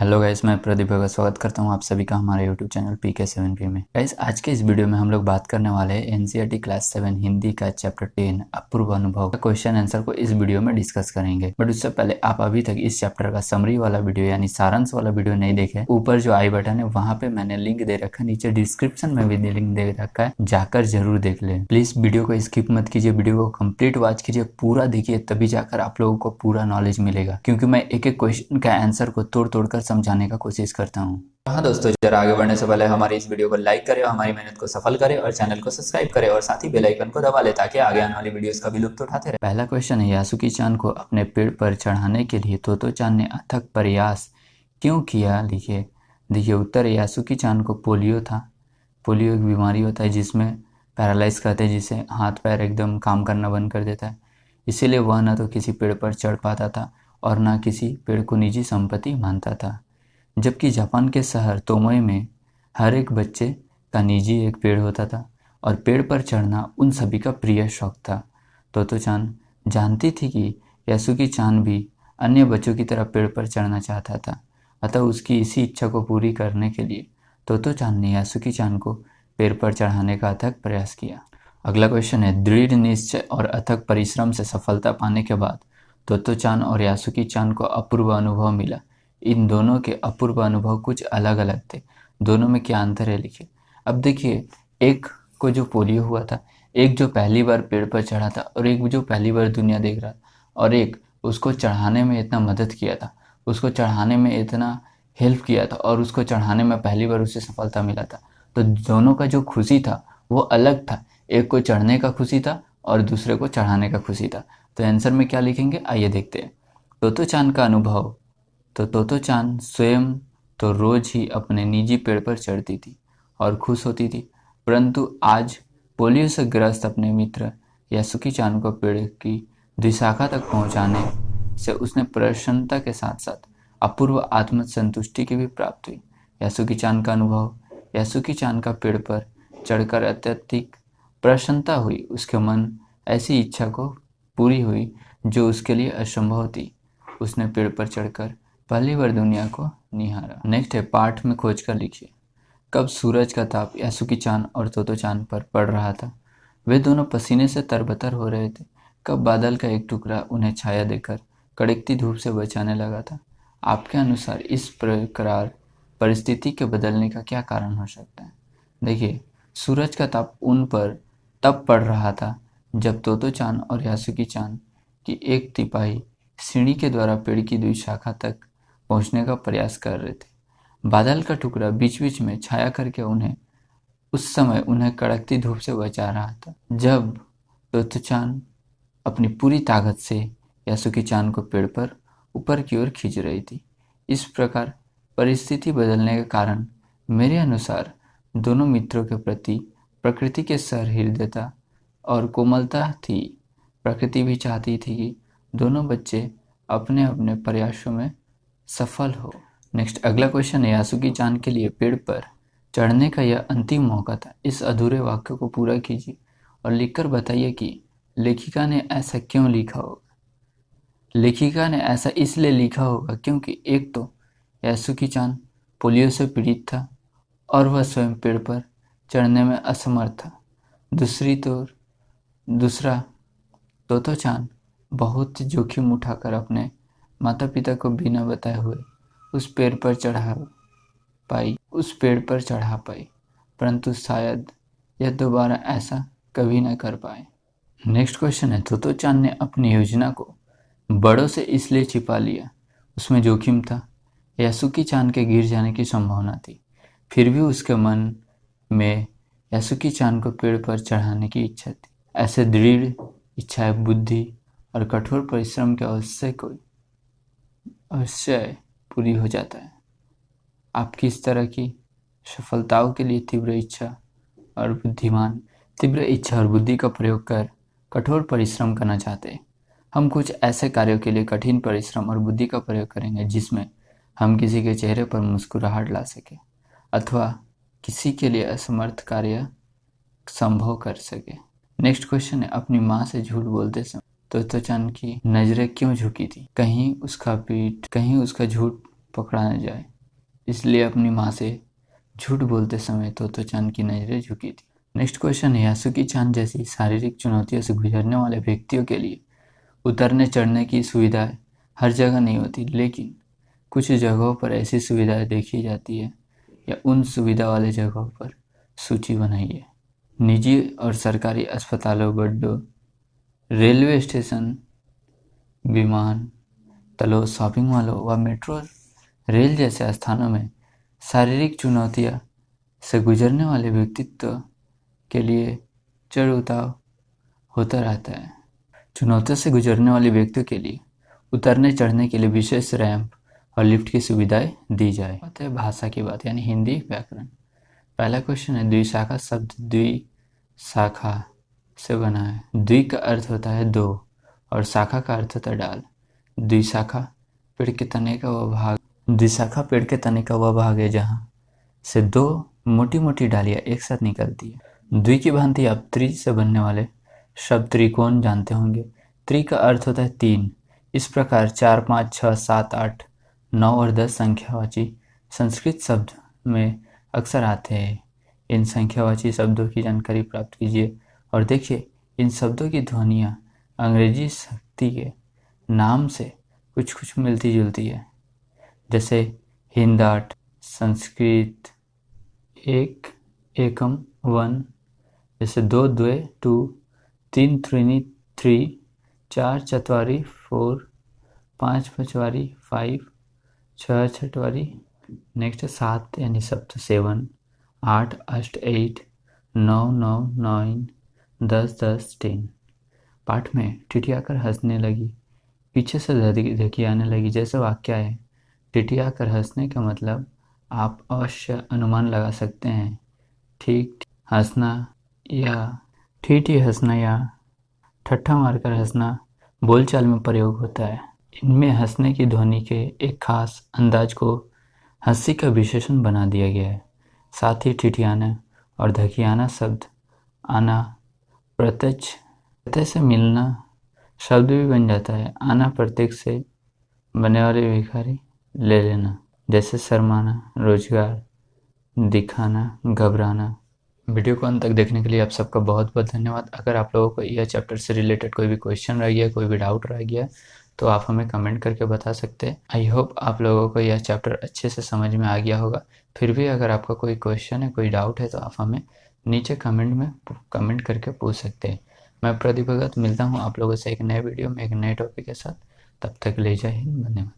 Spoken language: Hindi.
हेलो गाइस, मैं प्रदीप का स्वागत करता हूं आप सभी का हमारे यूट्यूब चैनल PK7P में। गाइस, आज के इस वीडियो में हम लोग बात करने वाले हैं एनसीईआरटी क्लास 7 हिंदी का चैप्टर 10 अपूर्व अनुभव का क्वेश्चन आंसर को इस वीडियो में डिस्कस करेंगे। बट उससे पहले आप अभी तक इस चैप्टर का समरी वाला वीडियो यानी सारांश वाला वीडियो नहीं देखे, ऊपर जो आई बटन है वहाँ पे मैंने लिंक दे रखा है, नीचे डिस्क्रिप्शन में भी लिंक दे रखा है, जाकर जरूर देख ले। प्लीज वीडियो को स्किप मत कीजिए, वीडियो को कंप्लीट वॉच कीजिए, पूरा देखिए, तभी जाकर आप लोगों को पूरा नॉलेज मिलेगा, क्योंकि मैं एक एक क्वेश्चन का आंसर को तोड़ तोड़ कर समझाने का कोशिश करता हूँ। हाँ दोस्तों, जरा आगे बढ़ने से पहले हमारी इस वीडियो को लाइक करें, हमारी मेहनत को सफल करें और चैनल को सब्सक्राइब करें और साथ ही बेल आइकन को दबा लें ताकि आगे आने वाली वीडियोस का भी लुत्फ उठाते रहे। पहला क्वेश्चन है, यासुकी-चान को अपने पेड़ पर चढ़ाने के लिए तोतो-चान ने अथक प्रयास क्यों किया? लिखिए। देखिए उत्तर है, यासुकी-चान को पोलियो था। पोलियो एक बीमारी होता है जिसमें पैरालाइज करते हैं, जिससे हाथ पैर एकदम काम करना बंद कर देता है। इसीलिए वह न तो किसी पेड़ पर चढ़ पाता था और न किसी पेड़ को निजी संपत्ति मानता था। जबकि जापान के शहर तोमोए में हर एक बच्चे का निजी एक पेड़ होता था और पेड़ पर चढ़ना उन सभी का प्रिय शौक था। तोतो-चान जानती थी कि यासुकी-चान भी अन्य बच्चों की तरह पेड़ पर चढ़ना चाहता था, अतः उसकी इसी इच्छा को पूरी करने के लिए तोतो-चान ने यासुकी-चान को पेड़ पर चढ़ाने का अथक प्रयास किया। अगला क्वेश्चन है, दृढ़ निश्चय और अथक परिश्रम से सफलता पाने के बाद तोतो-चान और यासुकी-चान को अपूर्व अनुभव मिला। इन दोनों के अपूर्व अनुभव कुछ अलग अलग थे, दोनों में क्या अंतर है? लिखिए। अब देखिए, एक को जो पोलियो हुआ था, एक जो पहली बार पेड़ पर चढ़ा था और एक जो पहली बार दुनिया देख रहा था, और एक उसको चढ़ाने में इतना मदद किया था, उसको चढ़ाने में इतना हेल्प किया था और उसको चढ़ाने में पहली बार उसे सफलता मिला था। तो दोनों का जो खुशी था वो अलग था, एक को चढ़ने का खुशी था और दूसरे को चढ़ाने का खुशी था। तो आंसर में क्या लिखेंगे, आइए देखते हैं। तोतो-चान का अनुभव, तो तोतो-चान स्वयं तो रोज ही अपने निजी पेड़ पर चढ़ती थी और खुश होती थी, परंतु आज पोलियो से ग्रस्त अपने मित्र यासुकी-चान को पेड़ की द्विशाखा तक पहुंचाने से उसने प्रसन्नता के साथ साथ अपूर्व आत्मसंतुष्टि की भी प्राप्त हुई। यासुकी-चान का अनुभव, यासुकी-चान का पेड़ पर चढ़कर अत्यधिक प्रसन्नता हुई, उसके मन ऐसी इच्छा को पूरी हुई जो उसके लिए असंभव थी। उसने पेड़ पर चढ़कर पहली बार दुनिया को निहारा। नेक्स्ट है, पाठ में खोज कर लिखिए। कब सूरज का ताप यासुकी-चान और तोतो-चान पर पड़ रहा था? वे दोनों पसीने से तरबतर हो रहे थे। कब बादल का एक टुकड़ा उन्हें छाया देकर कड़कती धूप से बचाने लगा था? आपके अनुसार इस प्रकार परिस्थिति के बदलने का क्या कारण हो सकता है? देखिए, सूरज का ताप उन पर तब पड़ रहा था जब तोतो-चान और यासुकी-चान की एक तिपाही सीढ़ी के द्वारा पेड़ की दुई शाखा तक पहुंचने का प्रयास कर रहे थे। बादल का टुकड़ा बीच बीच में छाया करके उस समय उन्हें कड़कती धूप से बचा रहा था, जब तोतो-चान अपनी पूरी ताकत से यासुकी-चान को पेड़ पर ऊपर की ओर खींच रही थी। इस प्रकार परिस्थिति बदलने का कारण मेरे अनुसार दोनों मित्रों के प्रति प्रकृति के सहृदयता और कोमलता थी। प्रकृति भी चाहती थी कि दोनों बच्चे अपने अपने प्रयासों में सफल हो। नेक्स्ट अगला क्वेश्चन है, यासुकी-चान के लिए पेड़ पर चढ़ने का यह अंतिम मौका था। इस अधूरे वाक्य को पूरा कीजिए और लिखकर बताइए कि लेखिका ने ऐसा क्यों लिखा होगा। लेखिका ने ऐसा इसलिए लिखा होगा क्योंकि एक तो यासुकी-चान पोलियो से पीड़ित था और वह स्वयं पेड़ पर चढ़ने में असमर्थ था। दूसरा, तोतो-चान बहुत जोखिम उठाकर अपने माता पिता को बिना बताए हुए उस पेड़ पर चढ़ा पाई, परंतु शायद यह दोबारा ऐसा कभी न कर पाए। नेक्स्ट क्वेश्चन है, तोतो-चान ने अपनी योजना को बड़ों से इसलिए छिपा लिया, उसमें जोखिम था, यासुकी-चान के गिर जाने की संभावना थी, फिर भी उसके मन में यासुकी-चान को पेड़ पर चढ़ाने की इच्छा थी। ऐसे दृढ़ इच्छा, बुद्धि और कठोर परिश्रम के अवश्य पूरी हो जाता है। आप किस तरह की सफलताओं के लिए तीव्र इच्छा और बुद्धि का प्रयोग कर कठोर परिश्रम करना चाहते हैं? हम कुछ ऐसे कार्यों के लिए कठिन परिश्रम और बुद्धि का प्रयोग करेंगे जिसमें हम किसी के चेहरे पर मुस्कुराहट ला सके अथवा किसी के लिए असमर्थ कार्य संभव कर सके। नेक्स्ट क्वेश्चन है, अपनी माँ से झूठ बोलते समय तोतो-चान की नजरें क्यों झुकी थी? कहीं उसका झूठ पकड़ा न जाए। इसलिए अपनी माँ से झूठ बोलते समय तो चांद की नजरें झुकी थी। नेक्स्ट क्वेश्चन है, यासुकी चांद जैसी शारीरिक चुनौतियों से गुजरने वाले व्यक्तियों के लिए उतरने चढ़ने की सुविधाएं हर जगह नहीं होती, लेकिन कुछ जगहों पर ऐसी सुविधाएं देखी जाती है या उन सुविधा वाले जगहों पर सूची बनाइए। निजी और सरकारी अस्पतालों, गड्ढों, रेलवे स्टेशन, विमान तलों, शॉपिंग मॉलों व मेट्रो रेल जैसे स्थानों में शारीरिक चुनौतियां से गुजरने वाले व्यक्तित्व के लिए चढ़ उतार होता रहता है। चुनौतियों से गुजरने वाले व्यक्तियों के लिए उतरने चढ़ने के लिए विशेष रैंप और लिफ्ट की सुविधाएं दी जाए। बात है भाषा की बात, यानी हिंदी व्याकरण। पहला क्वेश्चन है, द्विशाखा शब्द द्विशाखा से बना है। द्वि का अर्थ होता है दो और शाखा का अर्थ होता है डाल। द्विशाखा पेड़ के तने का वह भाग द्विशाखा पेड़ के तने का वह भाग है जहाँ से दो मोटी मोटी डालियां एक साथ निकलती है। द्वि की भांति आप त्रि से बनने वाले शब्द त्रिकोण जानते होंगे। त्रि का अर्थ होता है तीन। इस प्रकार 4, 5, 6, 7, 8, 9 और 10 संख्यावाची संस्कृत शब्द में अक्सर आते हैं। इन संख्यावाची शब्दों की जानकारी प्राप्त कीजिए और देखिए इन शब्दों की ध्वनियाँ अंग्रेजी शक्ति के नाम से कुछ कुछ मिलती जुलती है, जैसे हिंदाट, संस्कृत, एक, एकम, वन, जैसे दो, द्वे, टू, तीन, त्रीनी, थ्री, चार, चतवारी, फोर, पाँच, पचवारी, फाइव, छः, छठवारी, नेक्स्ट सात यानी सप्त, सेवन, आठ, अष्ट, एट, नौ, नौ, नाइन, 10, 10, 10। पाठ में टिटियाकर हंसने लगी, पीछे से धकी आने लगी जैसे वाक्य है। टिटियाकर हंसने का मतलब आप अवश्य अनुमान लगा सकते हैं। ठीक हंसना या ठीठी हंसना या ठट्ठा मारकर हंसना बोलचाल में प्रयोग होता है। इनमें हंसने की ध्वनि के एक खास अंदाज को हंसी का विशेषण बना दिया गया है। साथ ही ठिठियाना और धकियाना शब्द आना प्रत्यय से मिलना शब्द भी बन जाता है। आना प्रत्येक से बनने वाले भिखारी ले लेना, जैसे शर्माना, रोजगार दिखाना, घबराना। वीडियो को अंत तक देखने के लिए आप सबका बहुत बहुत धन्यवाद। अगर आप लोगों को यह चैप्टर से रिलेटेड कोई भी क्वेश्चन रह गया, कोई भी डाउट रह गया, तो आप हमें कमेंट करके बता सकते हैं। आई होप आप लोगों को यह चैप्टर अच्छे से समझ में आ गया होगा। फिर भी अगर आपका कोई क्वेश्चन है, कोई डाउट है, तो आप हमें नीचे कमेंट में कमेंट करके पूछ सकते हैं। मैं प्रदीप भगत मिलता हूँ आप लोगों से एक नए वीडियो में एक नए टॉपिक के साथ। तब तक ले जय हिंद, धन्यवाद।